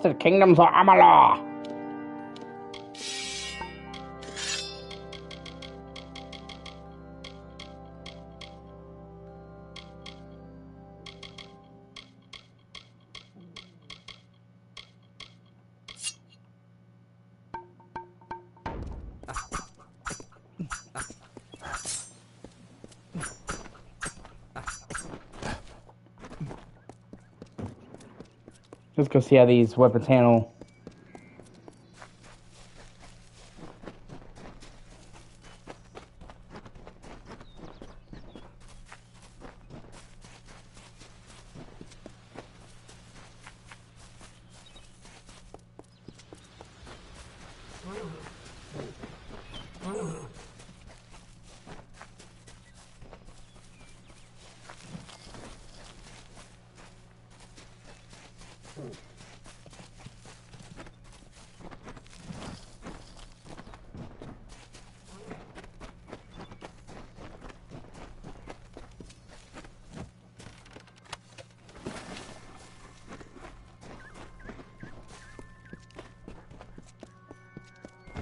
trusted kingdoms of Amalur. Let's go see how these weapons handle.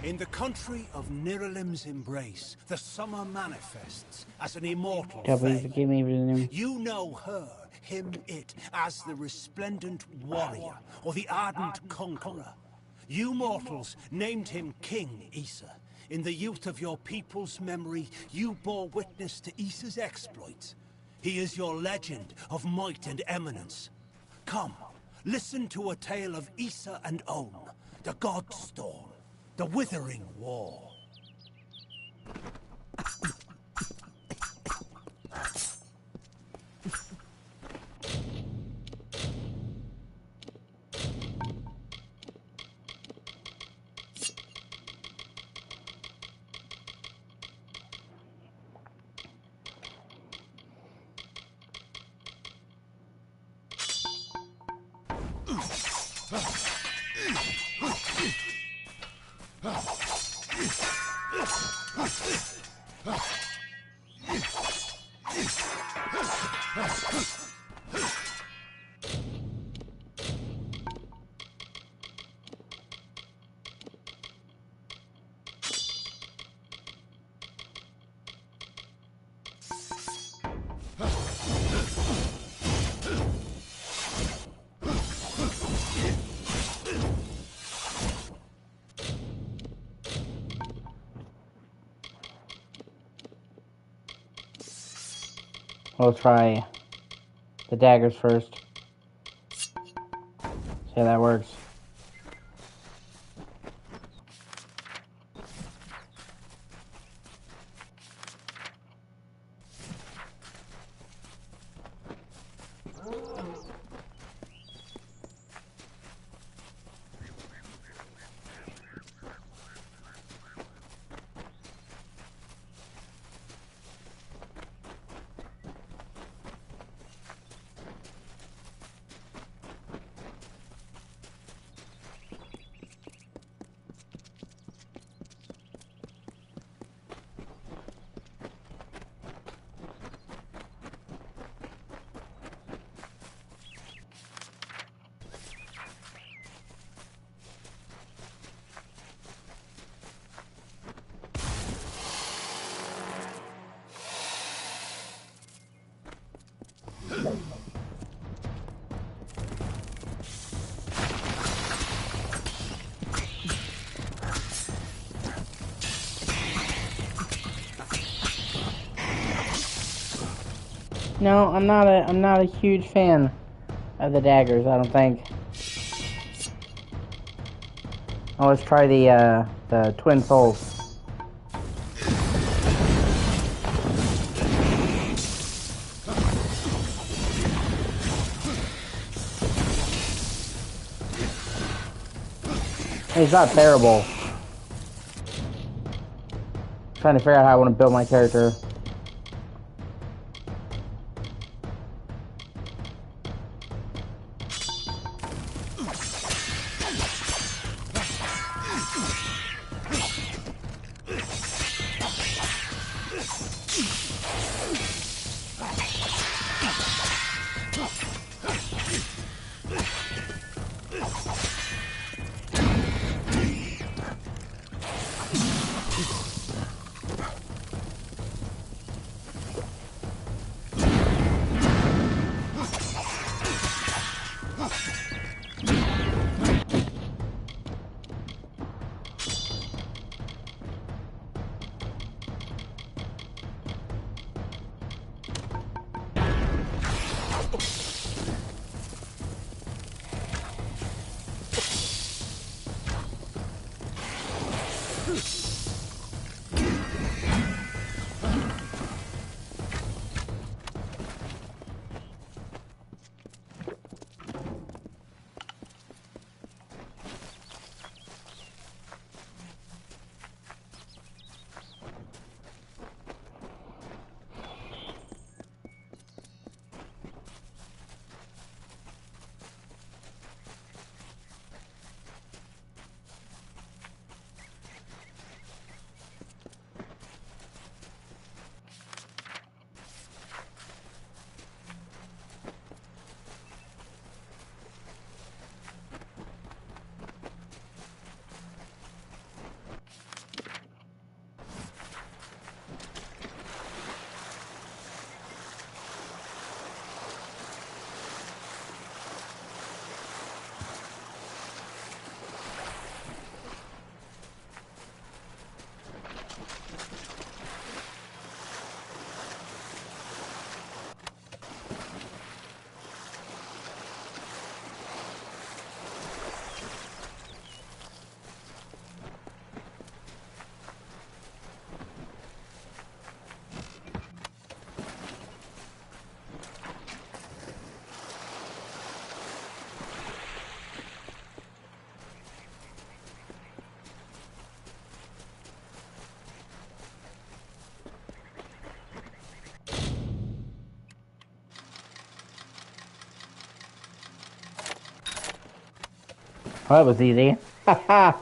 In the country of Niralim's embrace, the summer manifests as an immortal flame. You know her, him, it, as the resplendent warrior, or the ardent conqueror. You mortals named him King Issa. In the youth of your people's memory, you bore witness to Issa's exploits. He is your legend of might and eminence. Come, listen to a tale of Issa and Om, the God Storm. The Withering War. We'll try the daggers first. See how that works. No, I'm not a huge fan of the daggers, I don't think. Oh, let's try the twin souls. It's not terrible. I'm trying to figure out how I want to build my character. Well, that was easy. Haha.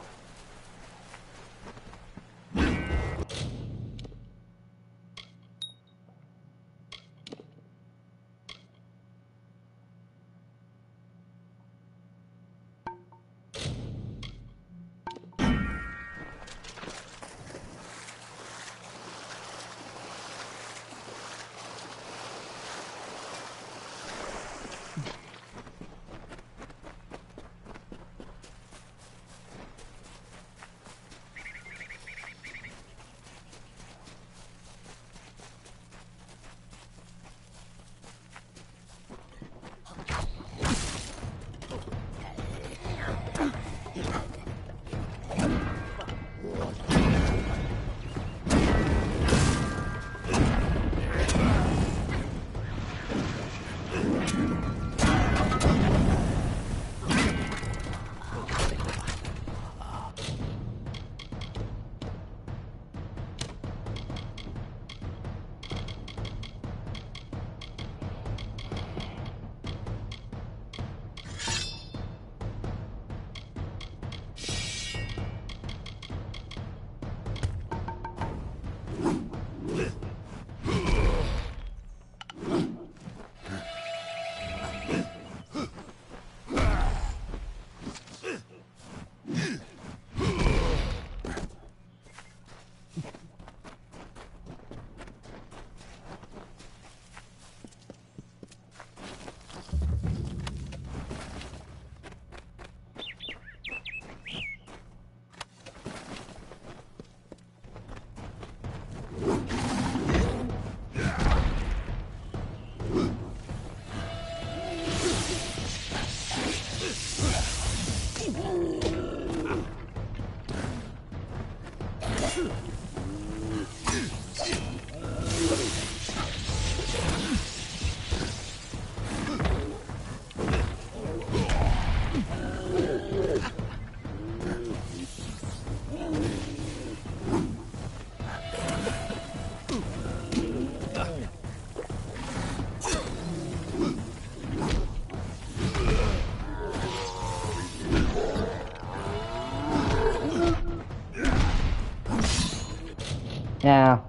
Yeah.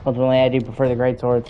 Ultimately, I do prefer the great swords.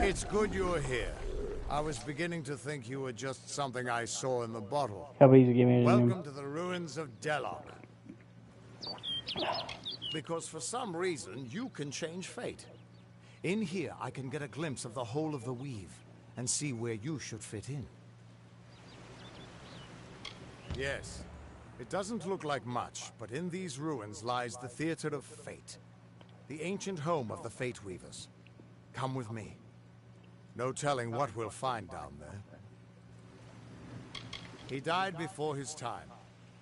It's good you're here. I was beginning to think you were just something I saw in the bottle. Welcome to the ruins of Delok. Because for some reason, you can change fate. In here, I can get a glimpse of the whole of the weave and see where you should fit in. Yes, it doesn't look like much, but in these ruins lies the Theater of Fate, the ancient home of the Fate Weavers. Come with me. No telling what we'll find down there. He died before his time,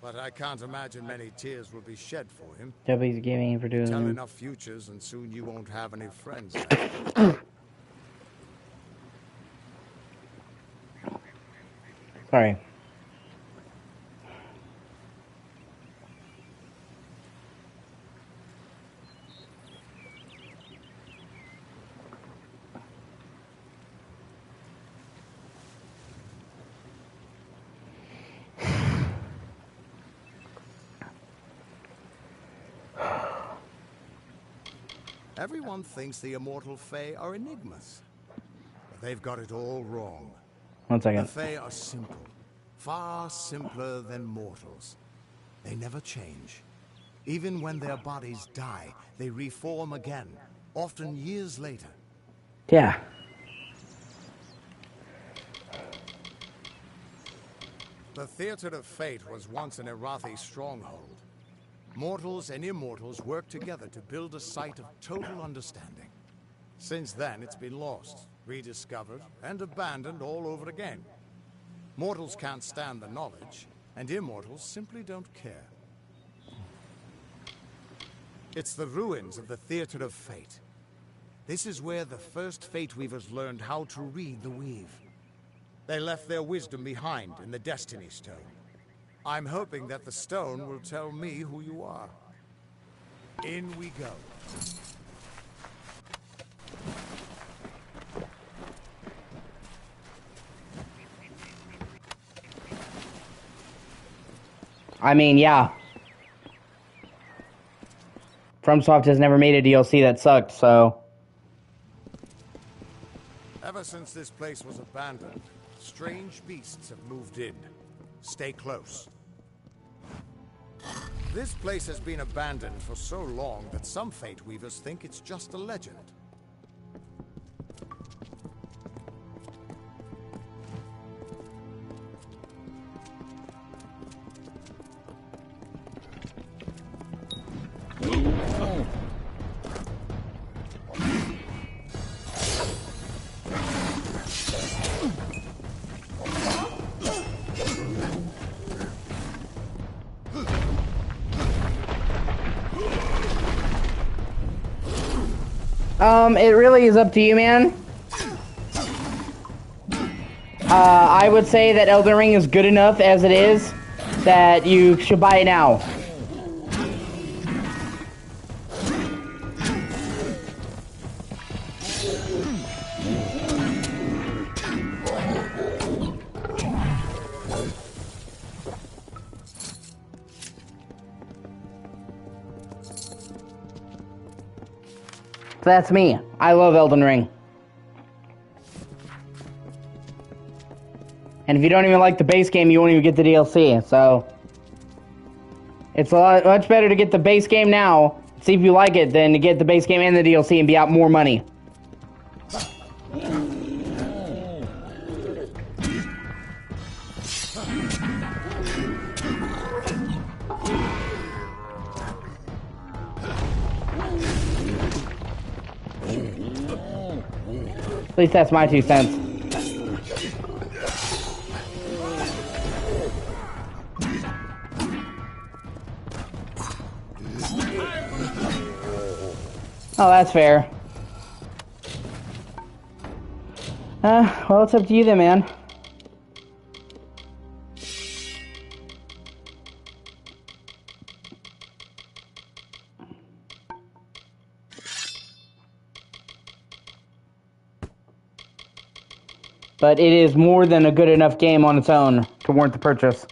but I can't imagine many tears will be shed for him. W's giving for doing Tell them. enough futures and soon you won't have any friends left. Sorry. Everyone thinks the immortal Fae are enigmas. But they've got it all wrong. 1 second. The Fae are simple. Far simpler than mortals. They never change. Even when their bodies die, they reform again, often years later. Yeah. The Theater of Fate was once an Irathi stronghold. Mortals and immortals worked together to build a site of total understanding. Since then, it's been lost, rediscovered, and abandoned all over again. Mortals can't stand the knowledge, and immortals simply don't care. It's the ruins of the Theater of Fate. This is where the first Fate Weavers learned how to read the weave. They left their wisdom behind in the Destiny Stone. I'm hoping that the stone will tell me who you are. In we go. I mean, yeah. FromSoft has never made a DLC that sucked, so... Ever since this place was abandoned, strange beasts have moved in. Stay close. This place has been abandoned for so long that some Fate Weavers think it's just a legend. It really is up to you, man. I would say that Elden Ring is good enough as it is, that you should buy it now. That's me. I love Elden Ring. And if you don't even like the base game, you won't even get the DLC, so... It's much better to get the base game now, see if you like it, than to get the base game and the DLC and be out more money. At least that's my 2 cents. Oh, that's fair. Well, it's up to you then, man. But it is more than a good enough game on its own to warrant the purchase.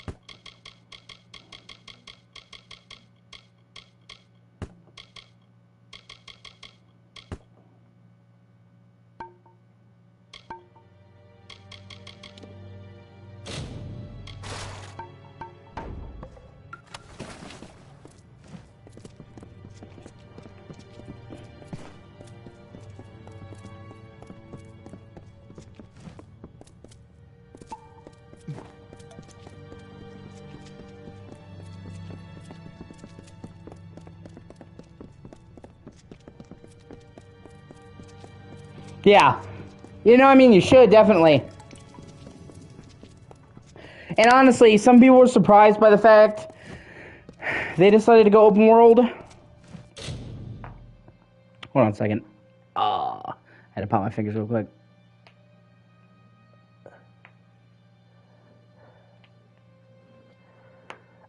Yeah. You know, I mean, you should, definitely. And honestly, some people were surprised by the fact they decided to go open world. Hold on a second. I had to pop my fingers real quick.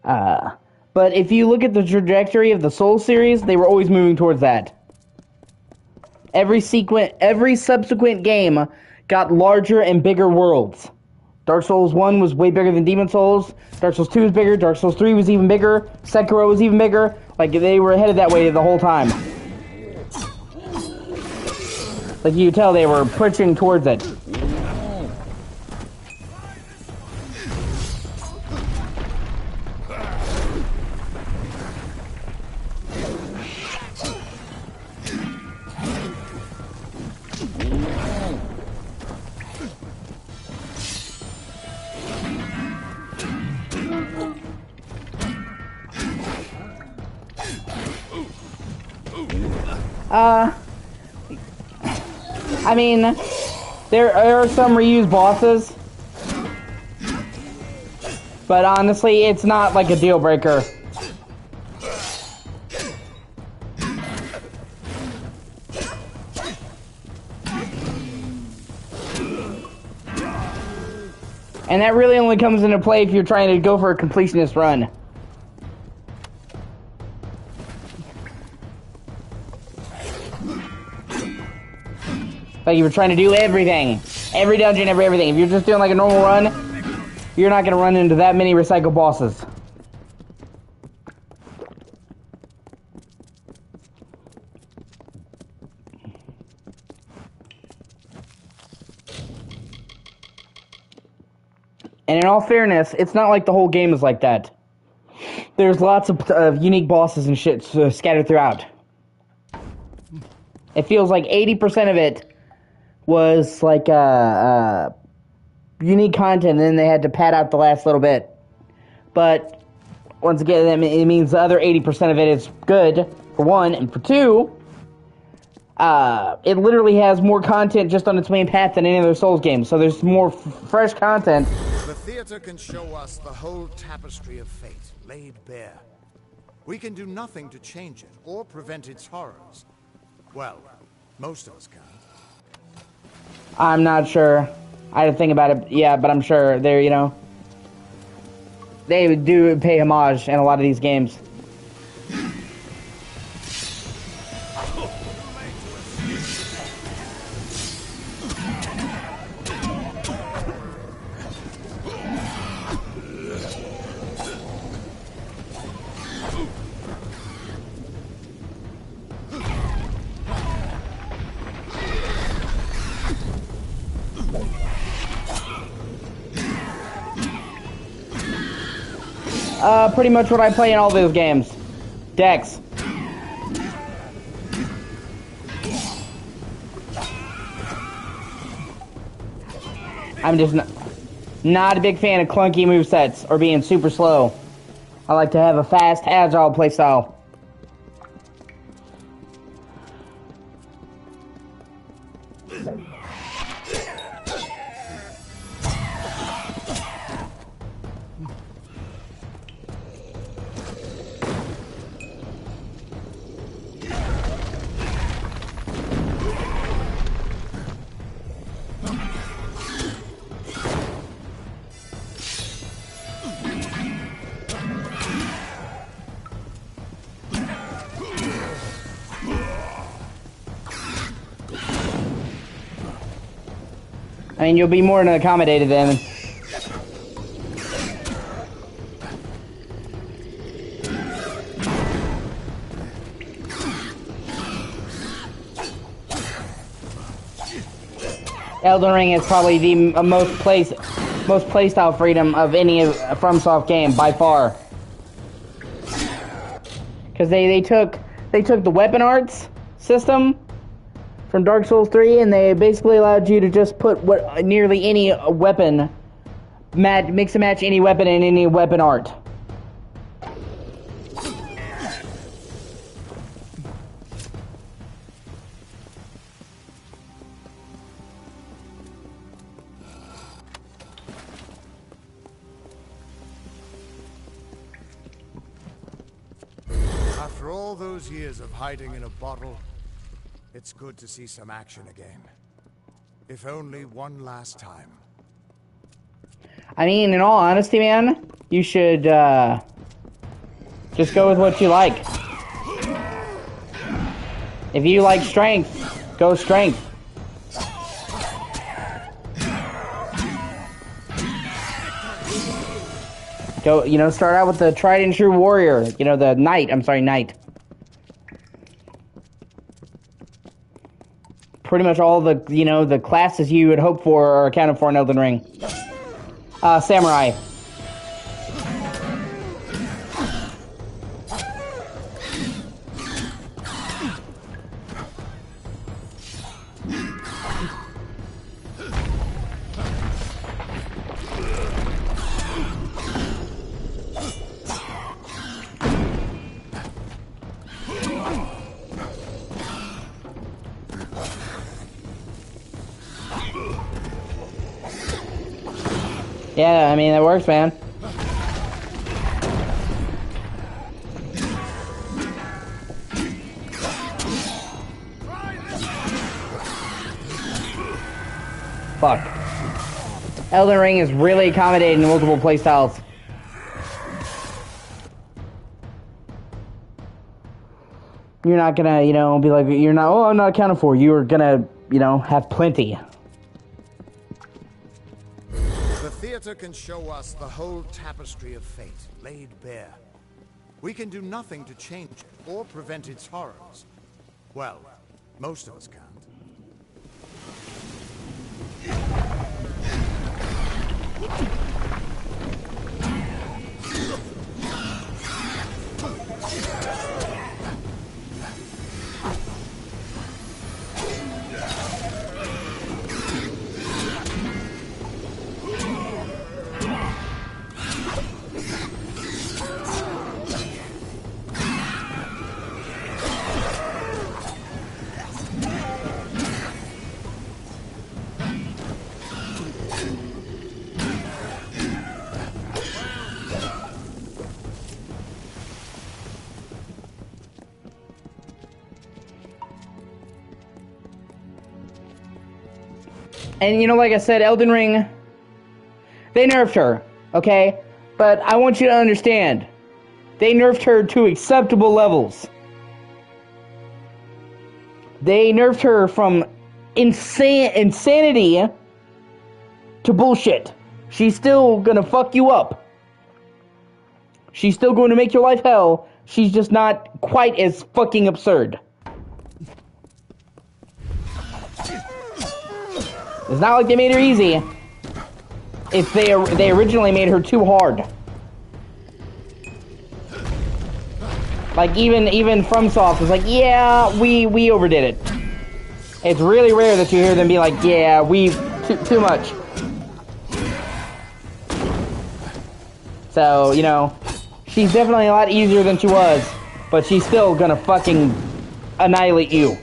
But if you look at the trajectory of the Soul series, they were always moving towards that. Every subsequent game got larger and bigger worlds. Dark Souls 1 was way bigger than Demon Souls. Dark Souls 2 was bigger. Dark Souls 3 was even bigger. Sekiro was even bigger. Like, they were headed that way the whole time. Like, you could tell they were pushing towards it. I mean, there are some reused bosses, but honestly, it's not like a deal breaker. And that really only comes into play if you're trying to go for a completionist run. Like, you're trying to do everything. Every dungeon, everything. If you're just doing like a normal run, you're not going to run into that many recycled bosses. And in all fairness, it's not like the whole game is like that. There's lots of unique bosses and shit scattered throughout. It feels like 80% of it was like unique content, and then they had to pad out the last little bit. But once again, it means the other 80% of it is good, for one, and for two, it literally has more content just on its main path than any other Souls game, so there's more fresh content. The theater can show us the whole tapestry of fate, laid bare. We can do nothing to change it, or prevent its horrors. Well, most of us can. I'm not sure. I didn't think about it, yeah, but I'm sure they're, you know, they do pay homage in a lot of these games. Pretty much what I play in all those games. Dex. I'm just not a big fan of clunky movesets or being super slow. I like to have a fast, agile playstyle. I mean, you'll be more than accommodated then. Elden Ring is probably the most playstyle freedom of any FromSoft game by far. Because they took the weapon arts system from Dark Souls 3 and they basically allowed you to just put nearly any weapon, mix and match any weapon in any weapon art. After all those years of hiding in a bottle, it's good to see some action again. If only one last time. I mean, in all honesty, man, you should just go with what you like. If you like strength, go strength. Go, start out with the tried and true warrior. The knight. I'm sorry, knight. Pretty much all the, the classes you would hope for are accounted for in Elden Ring. Samurai. Yeah, I mean, that works, man. Fuck. Elden Ring is really accommodating multiple playstyles. You're not gonna, be like, I'm not accounted for. You're gonna, have plenty. The theater can show us the whole tapestry of fate, laid bare. We can do nothing to change it, or prevent its horrors. Well, most of us can't. And like I said, Elden Ring, they nerfed her, okay? But I want you to understand, they nerfed her to acceptable levels. They nerfed her from insanity to bullshit. She's still gonna fuck you up. She's still going to make your life hell. She's just not quite as fucking absurd. It's not like they made her easy. It's they originally made her too hard. Like even FromSoft was like, yeah, we overdid it. It's really rare that you hear them be like, yeah, we too much. So, she's definitely a lot easier than she was, but she's still gonna fucking annihilate you.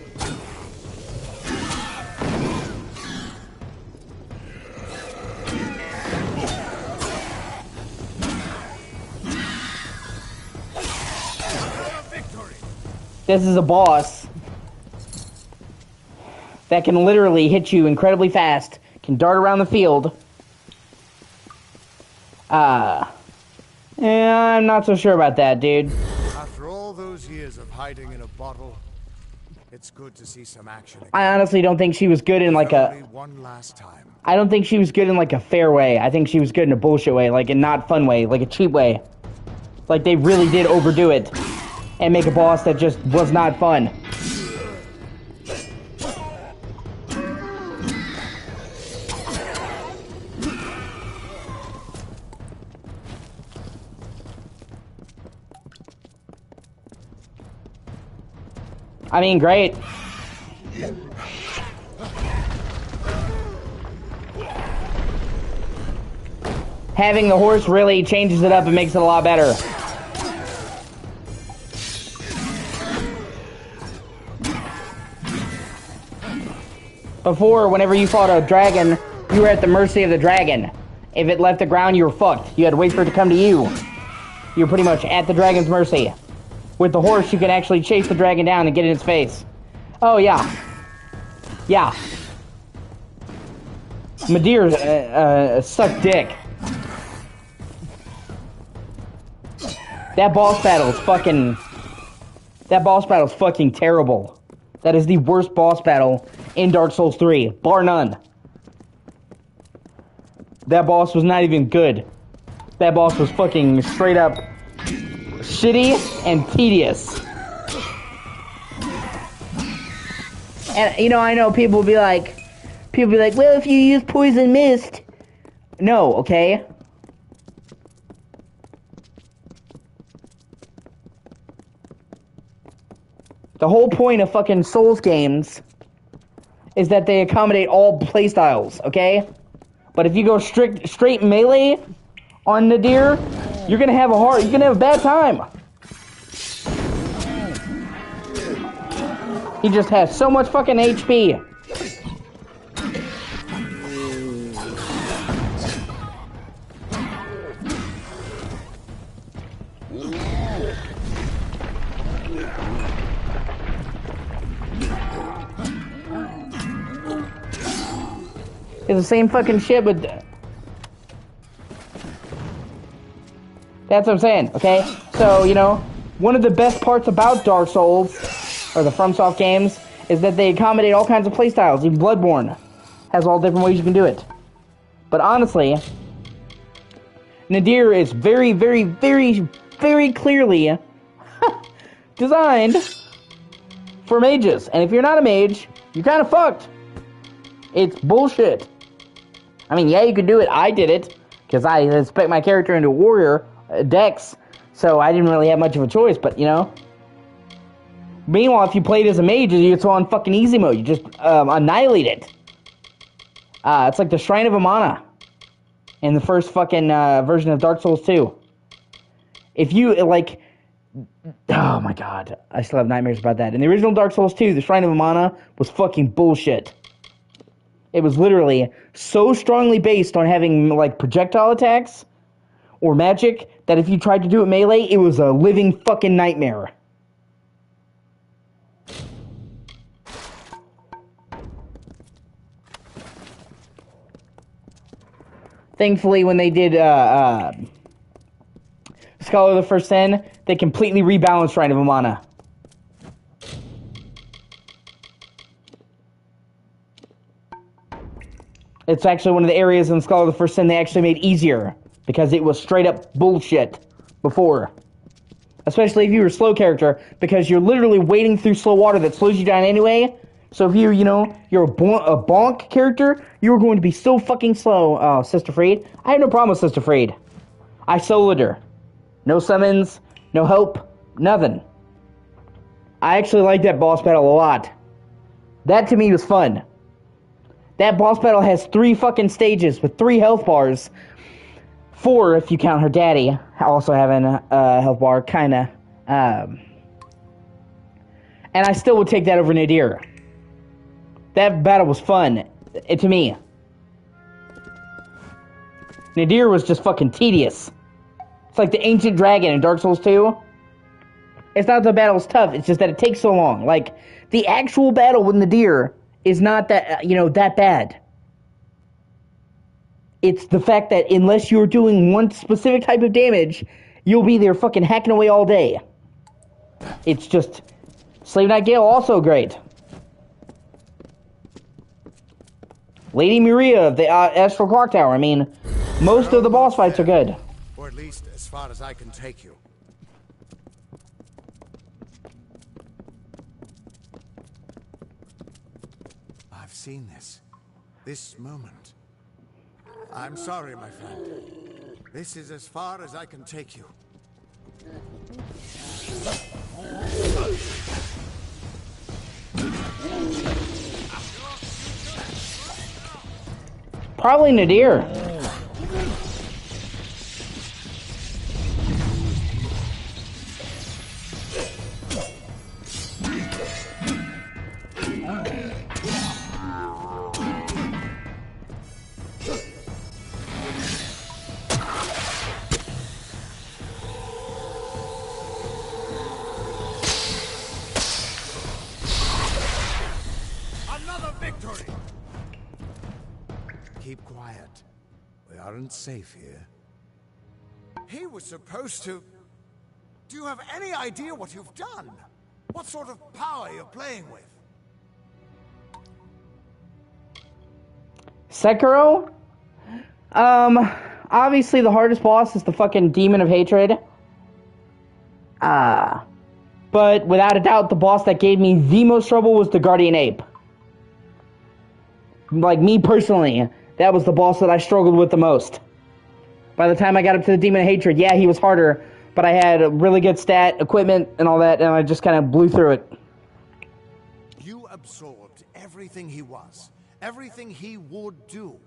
This is a boss that can literally hit you incredibly fast, can dart around the field. Yeah, I'm not so sure about that, dude. After all those years of hiding in a bottle, It's good to see some action again. I honestly don't think she was good in like Only one last time. I don't think she was good in like a fair way. I think she was good in a bullshit way, like a not fun way, like a cheap way. Like they really did overdo it and make a boss that just was not fun. I mean, great. Having the horse really changes it up and makes it a lot better. Before, whenever you fought a dragon, you were at the mercy of the dragon. If it left the ground, you were fucked. You had to wait for it to come to you. You were pretty much at the dragon's mercy. With the horse, you can actually chase the dragon down and get in its face. Oh, yeah. Yeah. Madeir sucked dick. That boss battle is fucking... That boss battle is fucking terrible. That is the worst boss battle in Dark Souls 3, bar none. That boss was not even good. That boss was fucking straight up shitty and tedious. And, you know, I know people will be like, well, if you use poison mist. No, okay? The whole point of fucking Souls games is that they accommodate all playstyles, okay? But if you go straight melee on Nadir, you're gonna have a bad time. He just has so much fucking HP. It's the same fucking shit, but that's what I'm saying, okay? So, you know, one of the best parts about Dark Souls, or the FromSoft games, is that they accommodate all kinds of playstyles. Even Bloodborne has all different ways you can do it. But honestly, Nadir is very, very, very, very clearly designed for mages. And if you're not a mage, you're kind of fucked. It's bullshit. I mean, yeah, you could do it. I did it, because I spec my character into a warrior, Dex, so I didn't really have much of a choice, but, you know. Meanwhile, if you played as a mage, it's on fucking easy mode. You just annihilate it. It's like the Shrine of Amana in the first fucking version of Dark Souls 2. If you, like... Oh my god, I still have nightmares about that. In the original Dark Souls 2, the Shrine of Amana was fucking bullshit. It was literally so strongly based on having, like, projectile attacks or magic that if you tried to do it melee, it was a living fucking nightmare. Thankfully, when they did Scholar of the First Sin, they completely rebalanced Shrine of Amana. It's actually one of the areas in Scholar of the First Sin they actually made easier, because it was straight up bullshit before. Especially if you were a slow character, because you're literally wading through slow water that slows you down anyway. So if you're a bonk character, you're going to be so fucking slow. Oh, Sister Freed. I have no problem with Sister Freed. I soloed her. No summons, no help, nothing. I actually like that boss battle a lot. That to me was fun. That boss battle has 3 fucking stages with 3 health bars. 4 if you count her daddy also having a health bar, kinda. And I still would take that over Nadir. That battle was fun, to me. Nadir was just fucking tedious. It's like the ancient dragon in Dark Souls 2. It's not that the battle's tough, it's just that it takes so long. Like, the actual battle with Nadir is not that, that bad. It's the fact that unless you're doing one specific type of damage, you'll be there fucking hacking away all day. It's just Slave Knight Gale, also great. Lady Maria of the Astral Clock Tower. I mean, most of the boss fights are good. Or at least as far as I can take you. I've seen this moment. I'm sorry, my friend. This is as far as I can take you. Probably Nadir. Another victory! Keep quiet. We aren't safe here. He was supposed to... Do you have any idea what you've done? What sort of power you're playing with? Sekiro? Obviously the hardest boss is the fucking Demon of Hatred. But without a doubt, the boss that gave me the most trouble was the Guardian Ape. Like, me personally, that was the boss that I struggled with the most. By the time I got up to the Demon of Hatred, yeah, he was harder, but I had a really good stat, equipment, and all that, and I just kind of blew through it. You absorbed everything he was, everything he would do.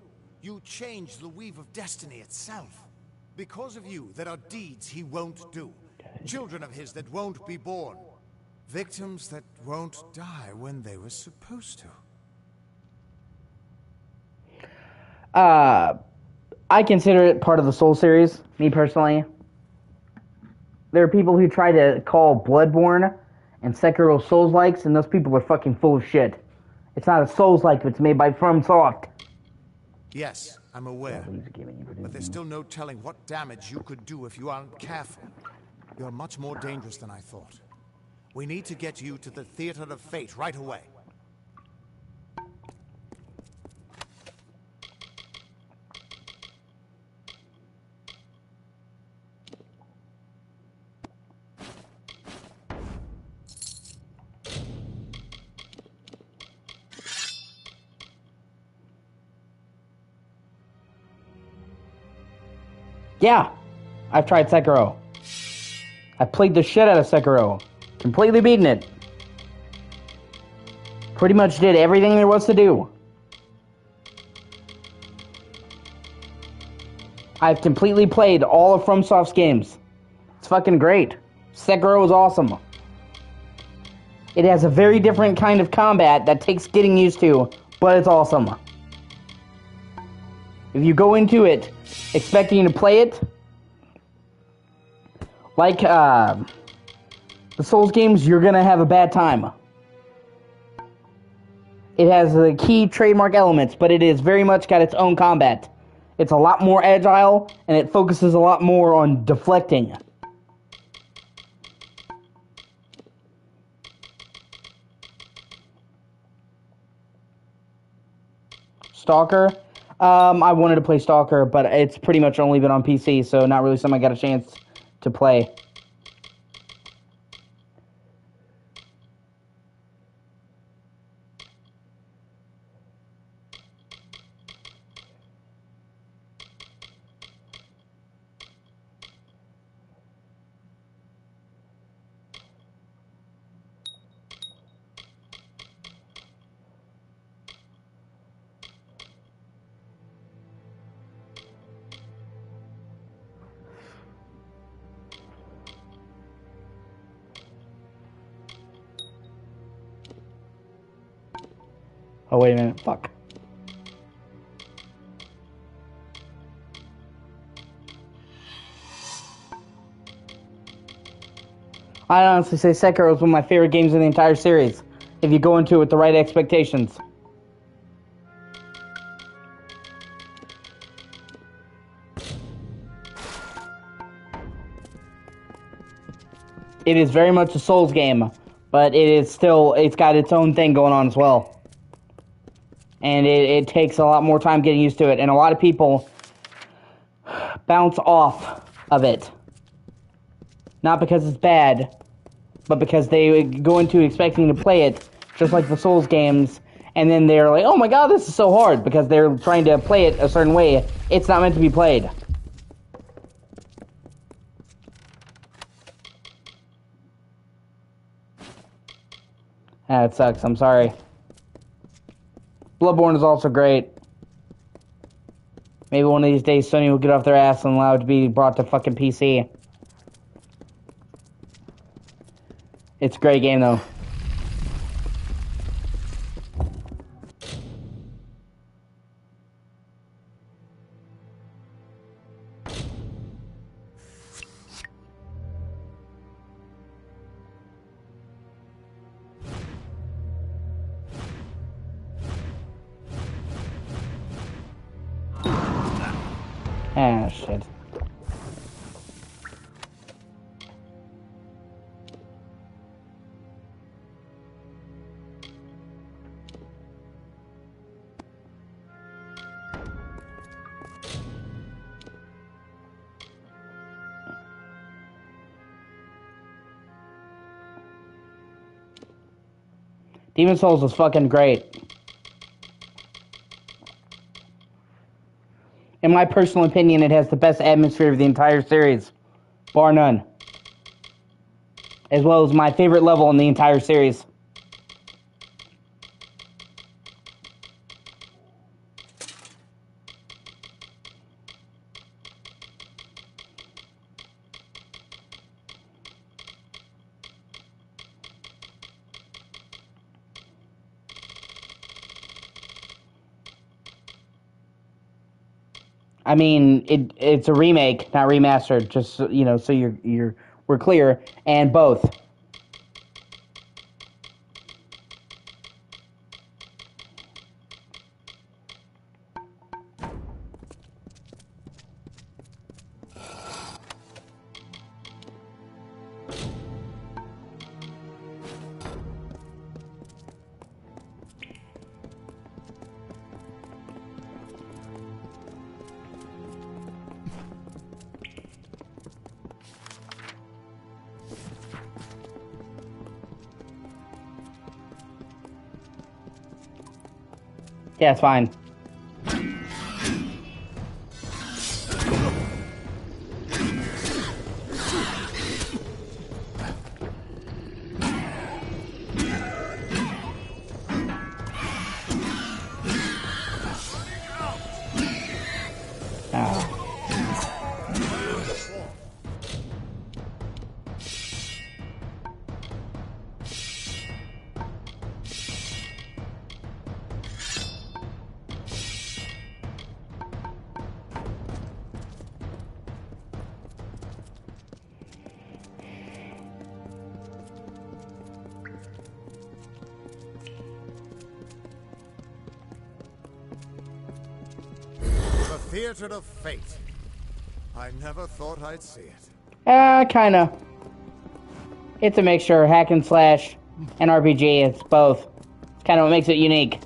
You changed the weave of destiny itself. Because of you, there are deeds he won't do. Children of his that won't be born. Victims that won't die when they were supposed to. I consider it part of the Soul series, me personally. There are people who try to call Bloodborne and Sekiro Souls-likes, and those people are fucking full of shit. It's not a Souls-like if it's made by FromSoft. Yes, I'm aware. But there's still no telling what damage you could do if you aren't careful. You're much more dangerous than I thought. We need to get you to the Theater of Fate right away. Yeah, I've tried Sekiro. I played the shit out of Sekiro. Completely beaten it. Pretty much did everything there was to do. I've completely played all of FromSoft's games. It's fucking great. Sekiro is awesome. It has a very different kind of combat that takes getting used to, but it's awesome. If you go into it expecting to play it like the Souls games, you're gonna have a bad time. It has the key trademark elements, but it is very much got its own combat. It's a lot more agile, and it focuses a lot more on deflecting. Stalker? I wanted to play Stalker, but it's pretty much only been on PC, so not really something I got a chance to play. Oh, wait a minute. Fuck. I'd honestly say Sekiro is one of my favorite games in the entire series, if you go into it with the right expectations. It is very much a Souls game, but it is still, it's got its own thing going on as well. And it takes a lot more time getting used to it, and a lot of people bounce off of it. Not because it's bad, but because they go into expecting to play it just like the Souls games, and then they're like, oh my god, this is so hard, because they're trying to play it a certain way. It's not meant to be played. Ah, it sucks, I'm sorry. Bloodborne is also great. Maybe one of these days Sony will get off their ass and allow it to be brought to fucking PC. It's a great game, though. Ah, shit. Demon's Souls is fucking great. In my personal opinion, it has the best atmosphere of the entire series. Bar none. As well as my favorite level in the entire series. I mean, it's a remake, not remastered. Just so, you know, so we're clear, and both. Yeah, it's fine. Theater of Fate. I never thought I'd see it. Kinda. It's a mixture, hack and slash, and RPG. It's both. It's kind of what makes it unique.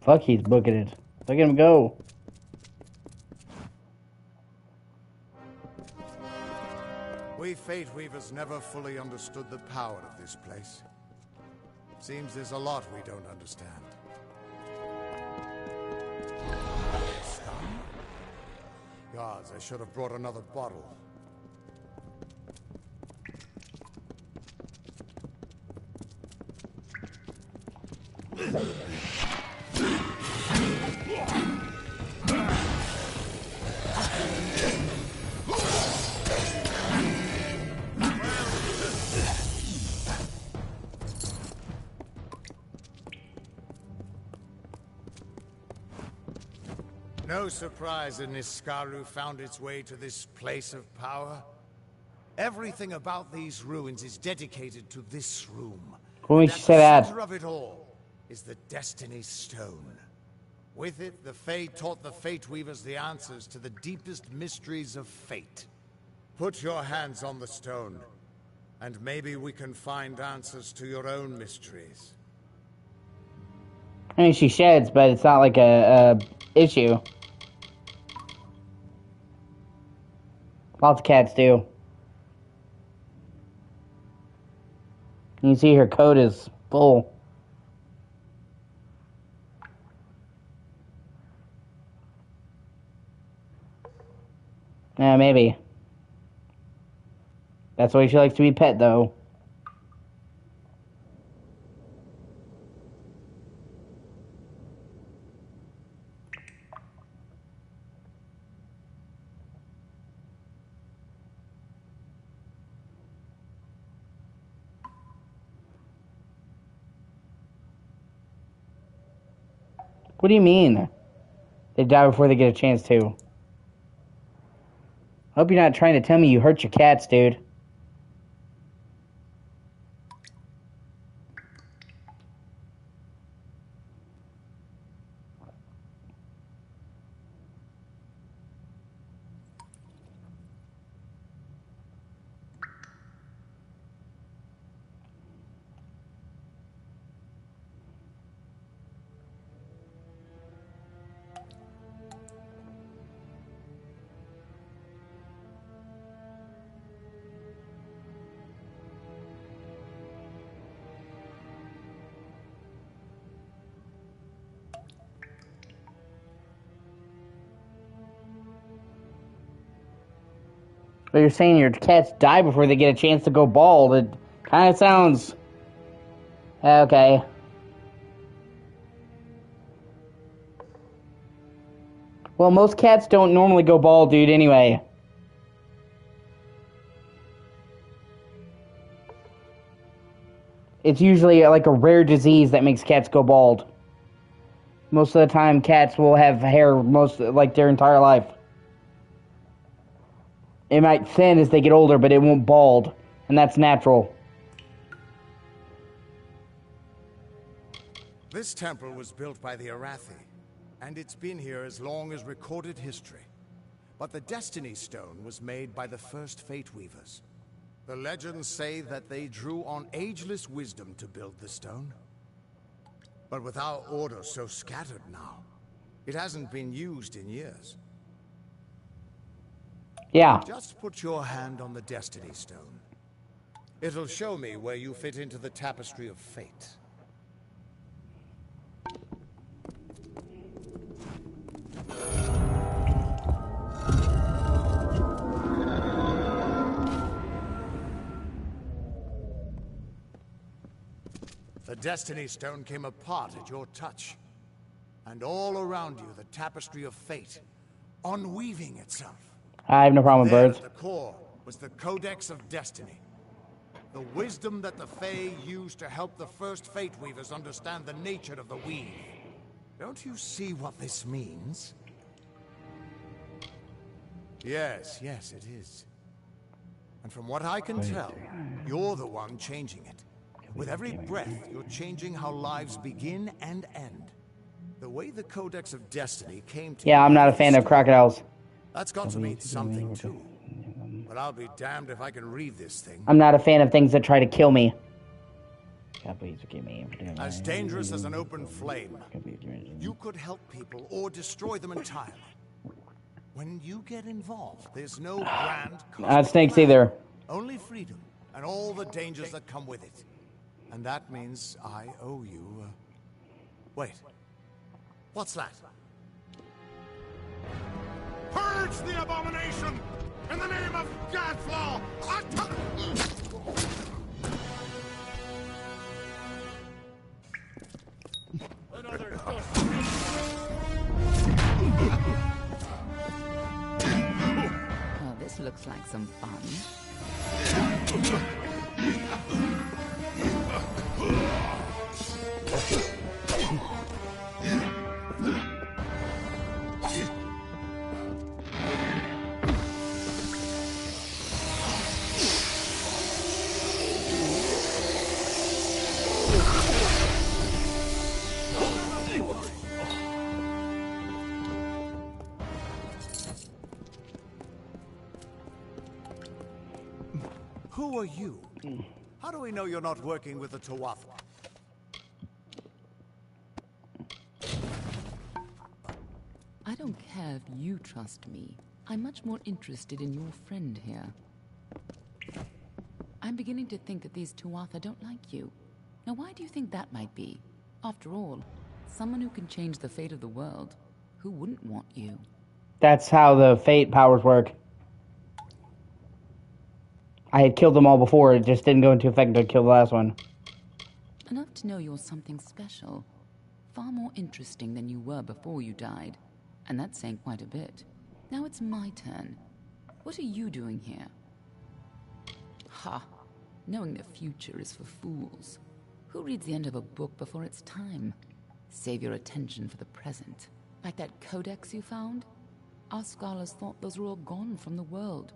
Fuck, he's booking it. Look at him go. We Fate Weavers never fully understood the power of this place. Seems there's a lot we don't understand. Gods, I should have brought another bottle. No surprise that Niskaru found its way to this place of power. Everything about these ruins is dedicated to this room. Como And é que at se the será? center of it all is the Destiny Stone. With it, the Fae taught the Fate Weavers the answers to the deepest mysteries of fate. Put your hands on the stone, and maybe we can find answers to your own mysteries. I mean, she sheds, but it's not like a issue. Lots of cats do. You can see her coat is full. Yeah, maybe. That's why she likes to be pet, though. What do you mean? They die before they get a chance to. Hope you're not trying to tell me you hurt your cats, dude. But you're saying your cats die before they get a chance to go bald. It kind of sounds... Okay. Well, most cats don't normally go bald, dude, anyway. It's usually like a rare disease that makes cats go bald. Most of the time, cats will have hair like their entire life. It might thin as they get older, but it won't bald, and that's natural. This temple was built by the Arathi, and it's been here as long as recorded history. But the Destiny Stone was made by the first Fate Weavers. The legends say that they drew on ageless wisdom to build the stone. But with our order so scattered now, it hasn't been used in years. Yeah. Just put your hand on the Destiny Stone. It'll show me where you fit into the tapestry of fate. The Destiny Stone came apart at your touch. And all around you, the tapestry of fate, unweaving itself. I have no problem with There birds. at the core was the Codex of Destiny. The wisdom that the Fae used to help the first Fate Weavers understand the nature of the weave. Don't you see what this means? Yes, it is. And from what I can tell, you're the one changing it. With every breath, you're changing how lives begin and end. The way the Codex of Destiny came to... Yeah, I'm not a fan of crocodiles. That's got to mean something, too. But I'll be damned if I can read this thing. I'm not a fan of things that try to kill me. God, please forgive me. As dangerous as an open flame. You could help people or destroy them entirely. When you get involved, there's no grand... Not snakes either. Only freedom and all the dangers that come with it. And that means I owe you... Wait. What's that? Purge the abomination! In the name of Gadflaw! Who are you? How do we know you're not working with the Tuatha? I don't care if you trust me. I'm much more interested in your friend here. I'm beginning to think that these Tuatha don't like you. Now why do you think that might be? After all, someone who can change the fate of the world, who wouldn't want you? That's how the fate powers work. I had killed them all before, it just didn't go into effect until I killed the last one. Enough to know you're something special. Far more interesting than you were before you died. And that's saying quite a bit. Now it's my turn. What are you doing here? Ha! Knowing the future is for fools. Who reads the end of a book before it's time? Save your attention for the present. Like that codex you found? Our scholars thought those were all gone from the world.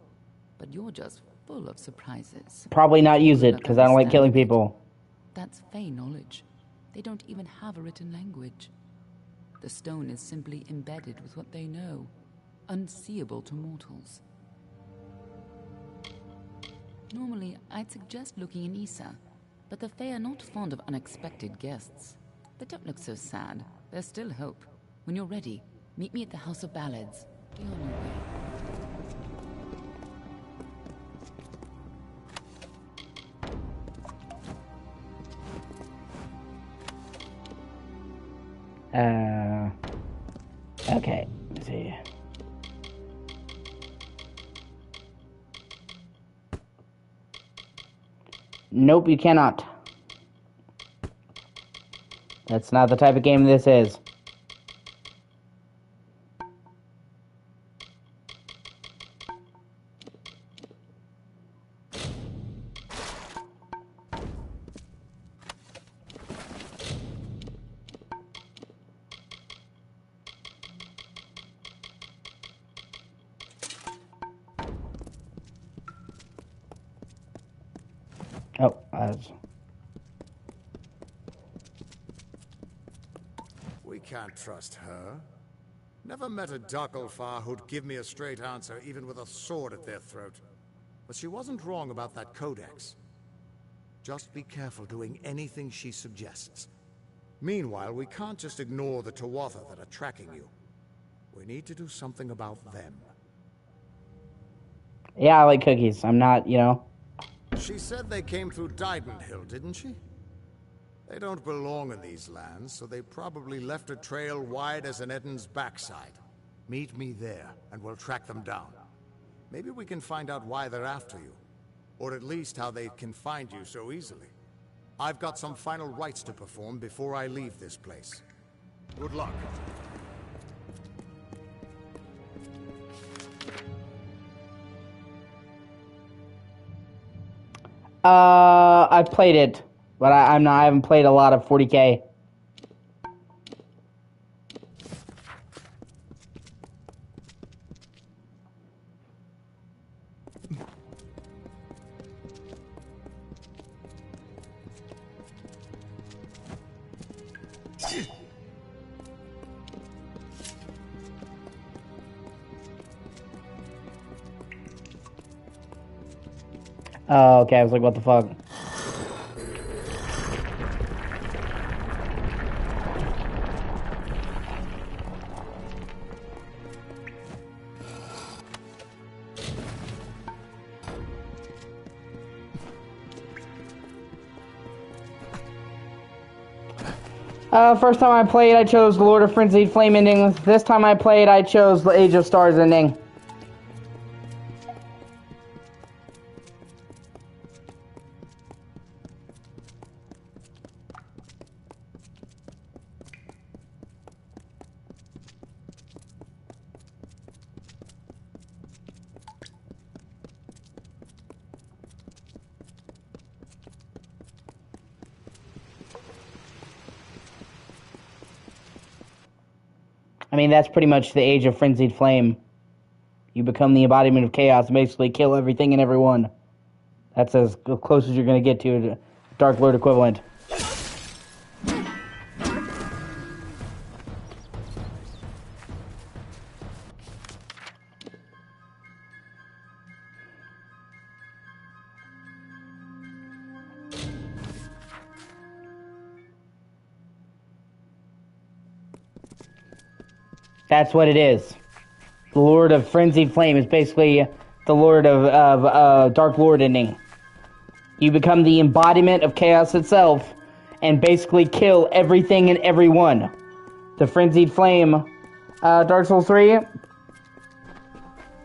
But you're just full of surprises. Probably not use it, because I don't like killing people. That's Fey knowledge. They don't even have a written language. The stone is simply embedded with what they know, unseeable to mortals. Normally, I'd suggest looking in Issa, but the Fey are not fond of unexpected guests. But don't look so sad. There's still hope. When you're ready, meet me at the House of Ballads. Be on your way. Okay, let's see. Nope, you cannot. That's not the type of game this is. Oh, We can't trust her. Never met a Darkolfar who'd give me a straight answer, even with a sword at their throat. But she wasn't wrong about that codex. Just be careful doing anything she suggests. Meanwhile, we can't just ignore the Tuatha that are tracking you. We need to do something about them. yeah, I like cookies. I'm not, you know. She said they came through Didenhill, didn't she? They don't belong in these lands, so they probably left a trail wide as an Eden's backside. Meet me there, and we'll track them down. Maybe we can find out why they're after you. Or at least how they can find you so easily. I've got some final rites to perform before I leave this place. Good luck. I've played it, but I haven't played a lot of 40K. Oh, okay, I was like, what the fuck? First time I played, I chose the Lord of Frenzied Flame ending. This time I played, I chose the Age of Stars ending. mean, that's pretty much the age of Frenzied Flame. You become the embodiment of chaos and basically kill everything and everyone. That's as close as you're going to get to a Dark Lord equivalent. That's what it is. The Lord of Frenzied Flame is basically the Lord of Dark Lord ending. You become the embodiment of chaos itself and basically kill everything and everyone. The Frenzied Flame, Dark Souls 3.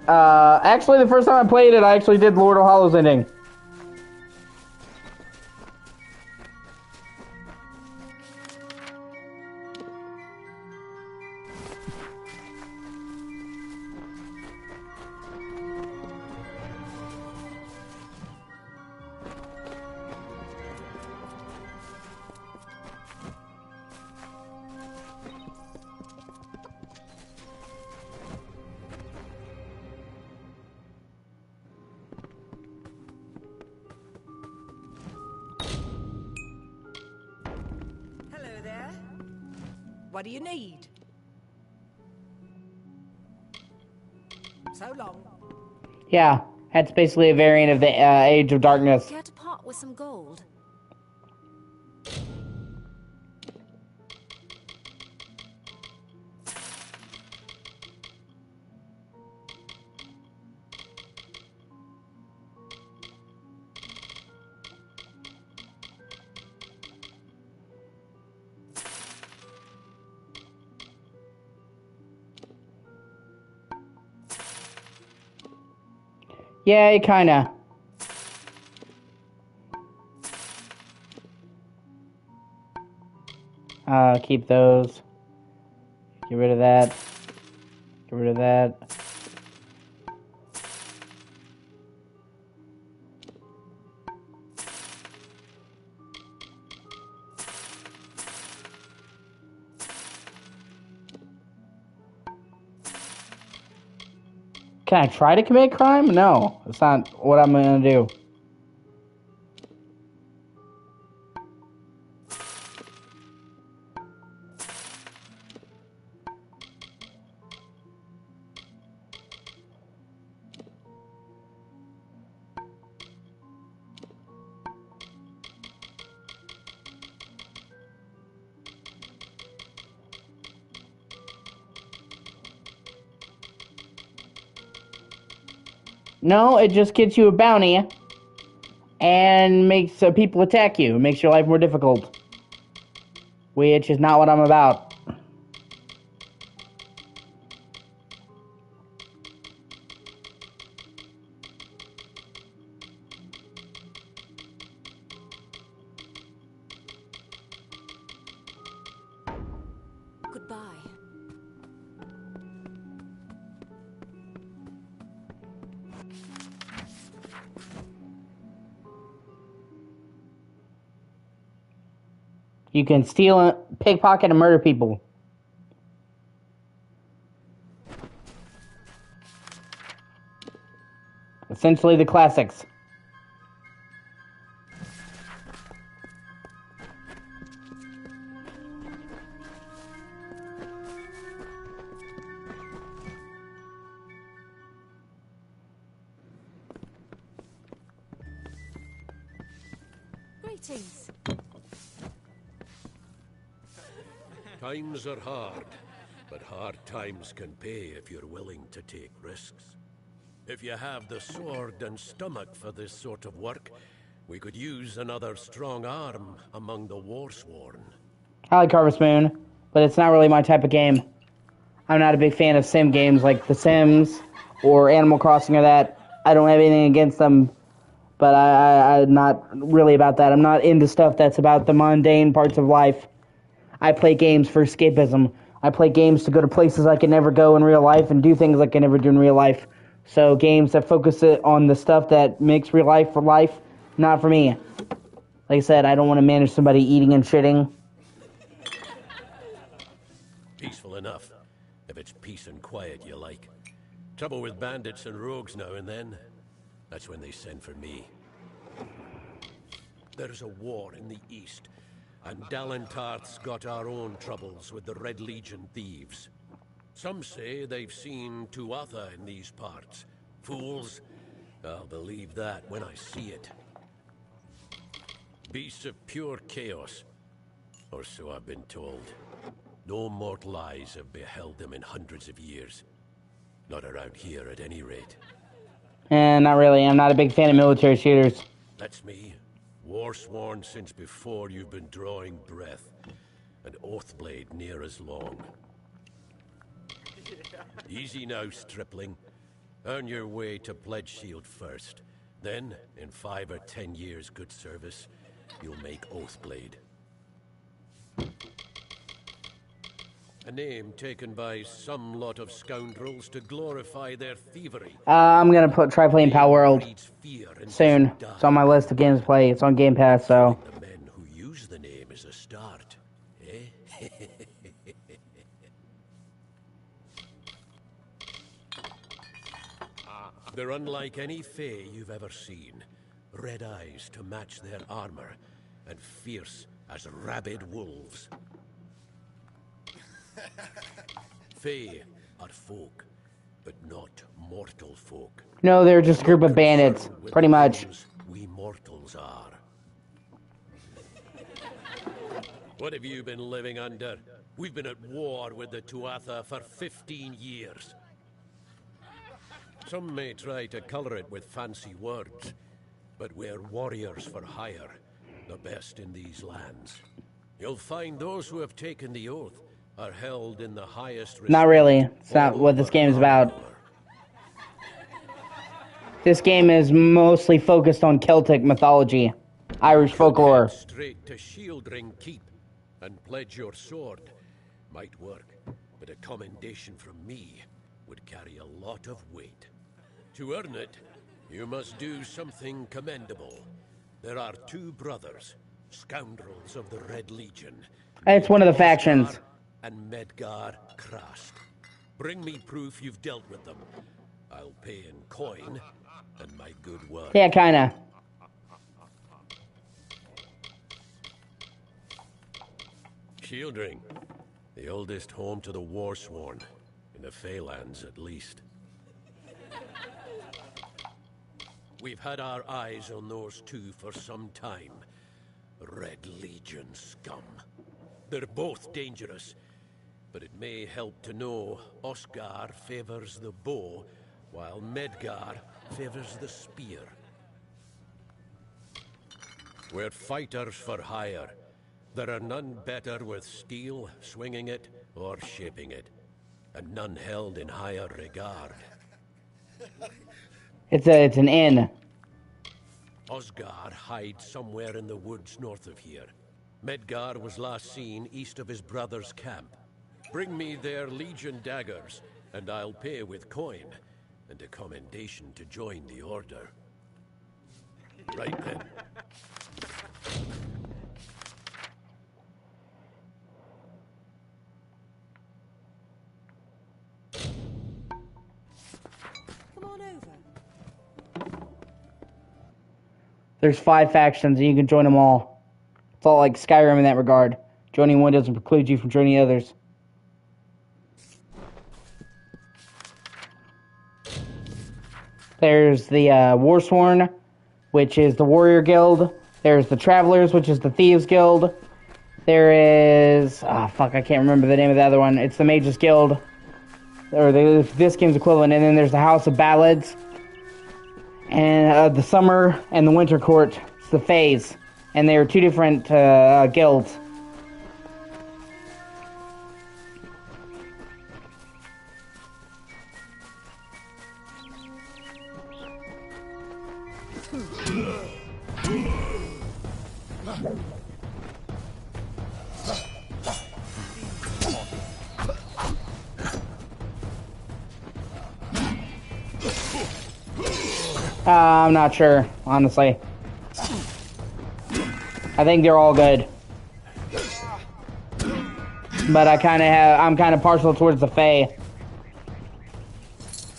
Actually, the first time I played it, I actually did Lord of Hollows ending. What do you need? So long. Yeah, that's basically a variant of the Age of Darkness. Care to part with some gold? Yeah, it kinda. Keep those. Get rid of that. Get rid of that. Can I try to commit crime? No, that's not what I'm gonna do. No, it just gets you a bounty and makes people attack you. It makes your life more difficult. Which is not what I'm about. Goodbye. You can steal, pickpocket, and murder people. Essentially the classics. Greetings. Times are hard, but hard times can pay if you're willing to take risks. If you have the sword and stomach for this sort of work, we could use another strong arm among the Warsworn. I like Harvest Moon, but it's not really my type of game. I'm not a big fan of sim games like The Sims or Animal Crossing or that. I don't have anything against them, but I'm not really about that. I'm not into stuff that's about the mundane parts of life. I play games for escapism. I play games to go to places I can never go in real life and do things I can never do in real life. So games that focus it on the stuff that makes real life for life, not for me. Like I said, I don't want to manage somebody eating and shitting. Peaceful enough. peace and quiet you like. Trouble with bandits and rogues now and then. That's when they send for me. There's a war in the east, and Dalentarth's got our own troubles with the Red Legion thieves. Some say they've seen Tuatha in these parts. Fools. I'll believe that when I see it. Beasts of pure chaos. Or so I've been told. No mortal eyes have beheld them in hundreds of years. Not around here, at any rate. Not really. I'm not a big fan of military shooters. That's me. War-sworn since before you've been drawing breath. An Oathblade near as long. Easy now, stripling. Earn your way to Pledge Shield first. Then, in 5 or 10 years' good service, you'll make Oathblade. A name taken by some lot of scoundrels to glorify their thievery. I'm gonna try playing Pal World soon. It's on my list of games to play. It's on Game Pass, so. The men who use the name is a start, eh? They're unlike any fae you've ever seen. Red eyes to match their armor, and fierce as rabid wolves. Fae are folk, but not mortal folk. No, they're just a group of bandits, pretty much. We mortals are. What have you been living under? We've been at war with the Tuatha for 15 years. Some may try to color it with fancy words, but we're warriors for hire, the best in these lands. You'll find those who have taken the oath are held in the highest respect. Not really. It's not what this game is about. This game is mostly focused on Celtic mythology, Irish folklore. Straight to Shieldring Keep and pledge your sword. Might work, but a commendation from me would carry a lot of weight. To earn it, you must do something commendable. There are 2 brothers, scoundrels of the Red Legion. It's one of the factions. And Medgar Krast. Bring me proof you've dealt with them. I'll pay in coin and my good word. Yeah, kinda. Shieldring, the oldest home to the Warsworn, in the Feylands at least. We've had our eyes on those 2 for some time. Red Legion scum. They're both dangerous, but it may help to know Oscar favors the bow, while Medgar favors the spear. We're fighters for hire. There are none better with steel, swinging it, or shaping it, and none held in higher regard. It's an inn. Osgar hides somewhere in the woods north of here. Medgar was last seen east of his brother's camp. Bring me their Legion daggers, and I'll pay with coin, and a commendation to join the order. Right then. Come on over. There's 5 factions, and you can join them all. It's all like Skyrim in that regard. Joining one doesn't preclude you from joining others. There's the Warsworn, which is the Warrior Guild. There's the Travelers, which is the Thieves Guild. There is... I can't remember the name of the other one. It's the Mages Guild. Or this game's equivalent. And then there's the House of Ballads. And the Summer and the Winter Court. It's the Fays. And they are 2 different guilds. I'm not sure, honestly. I think they're all good. But I'm kind of partial towards the Fae.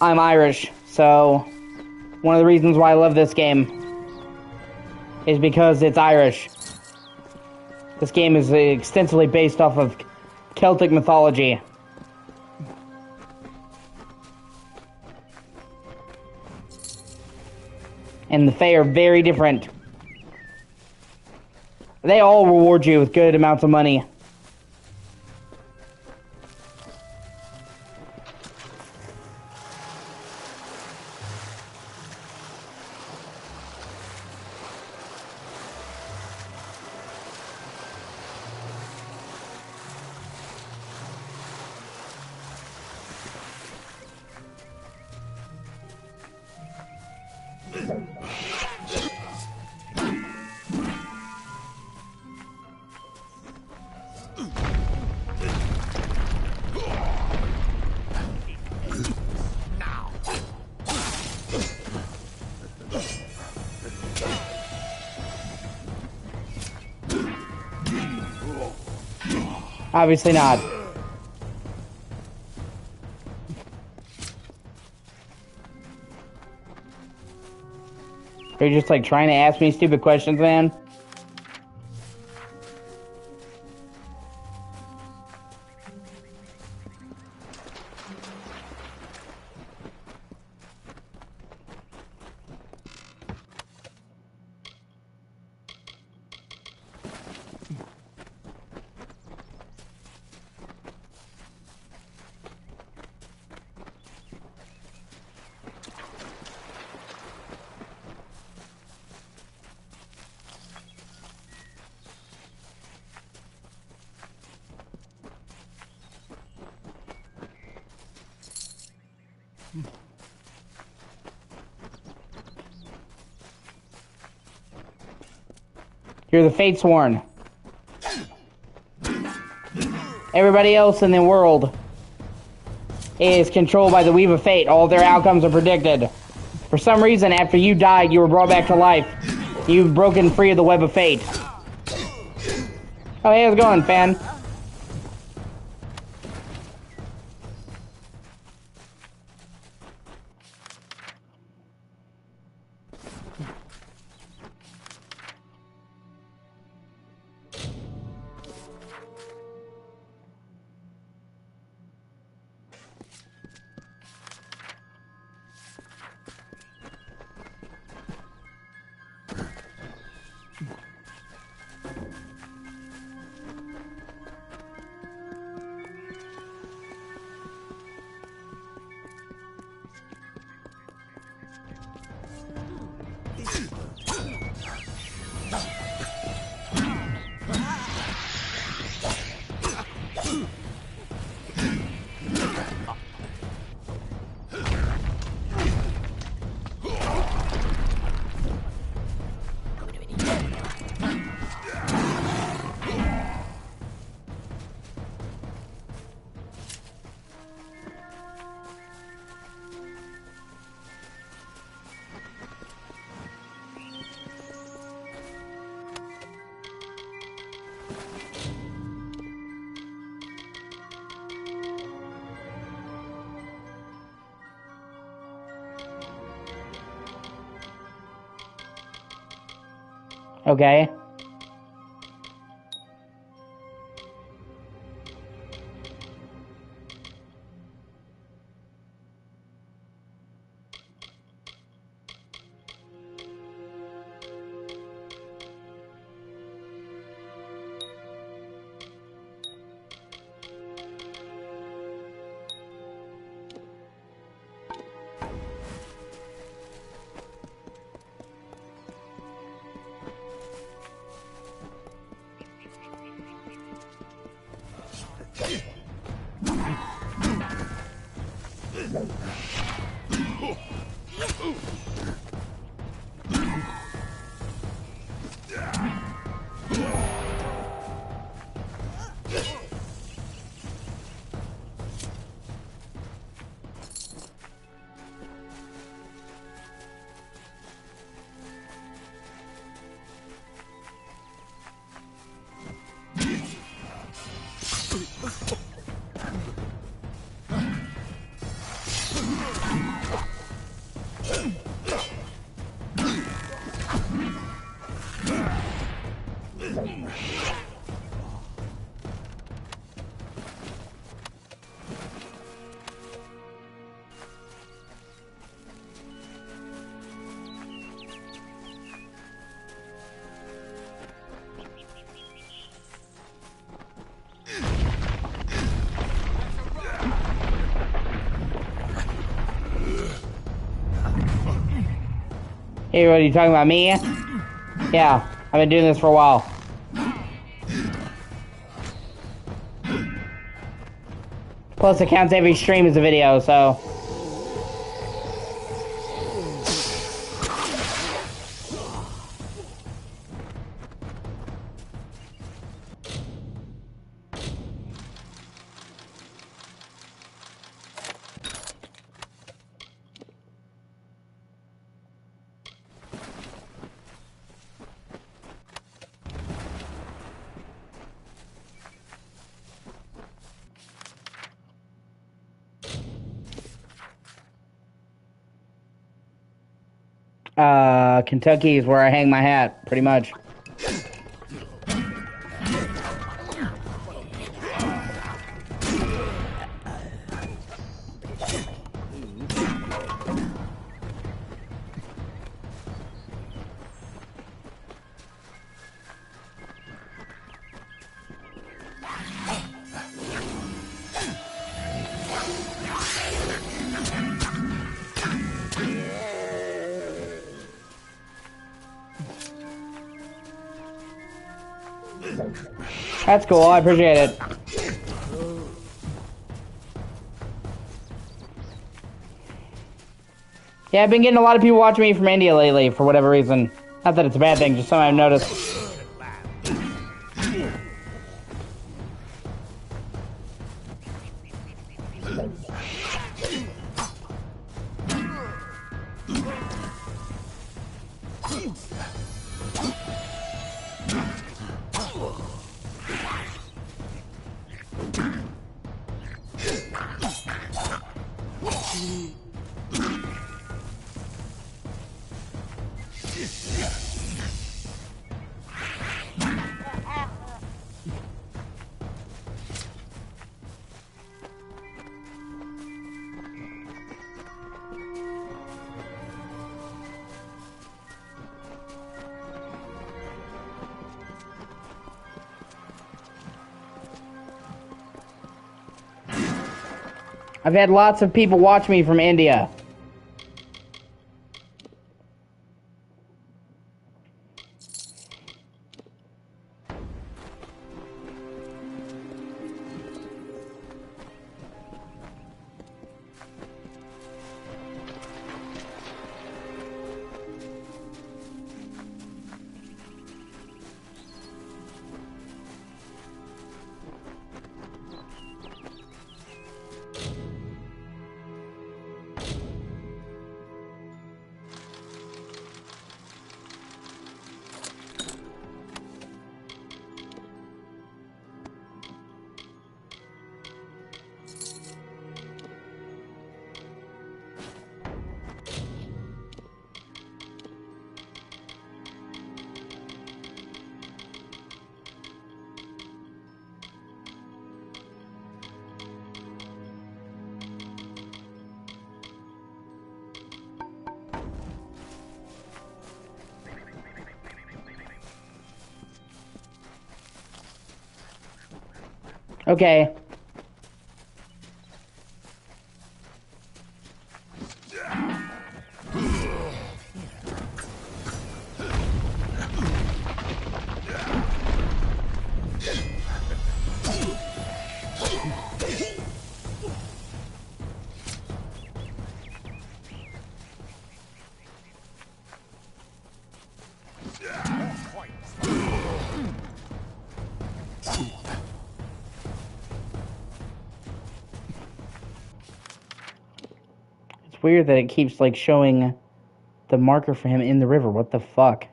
I'm Irish, so one of the reasons why I love this game is because it's Irish. This game is extensively based off of Celtic mythology. And the Fae are very different. They all reward you with good amounts of money. Obviously not. Are you just like trying to ask me stupid questions, man? You're the Fatesworn. Everybody else in the world is controlled by the Weave of Fate. All their outcomes are predicted. For some reason, after you died, you were brought back to life. You've broken free of the Web of Fate. Oh, hey, how's it going, fan? Okay. Hey, what are you talking about, me? Yeah, I've been doing this for a while. Plus, it counts every stream as a video, so... Kentucky is where I hang my hat, pretty much. That's cool, I appreciate it. Yeah, I've been getting a lot of people watching me from India lately, for whatever reason. Not that it's a bad thing, just something I've noticed. I've had lots of people watch me from India. Okay. Weird that it keeps like showing the marker for him in the river. What the fuck?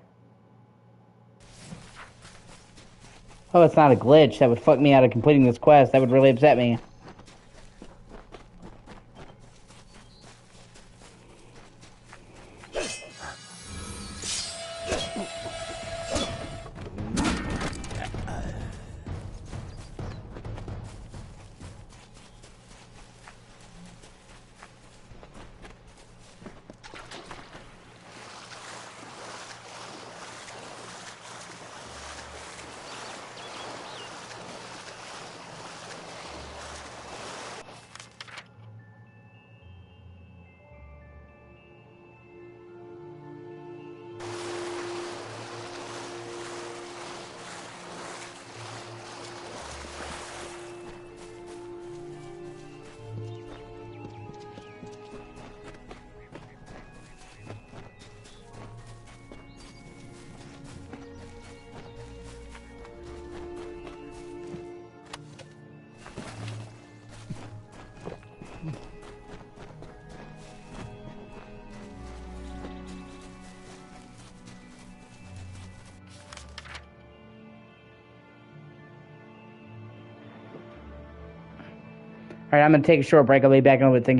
Oh, it's not a glitch. That would fuck me out of completing this quest. That would really upset me. Alright, I'm gonna take a short break. I'll be back in a little bit. Thank you.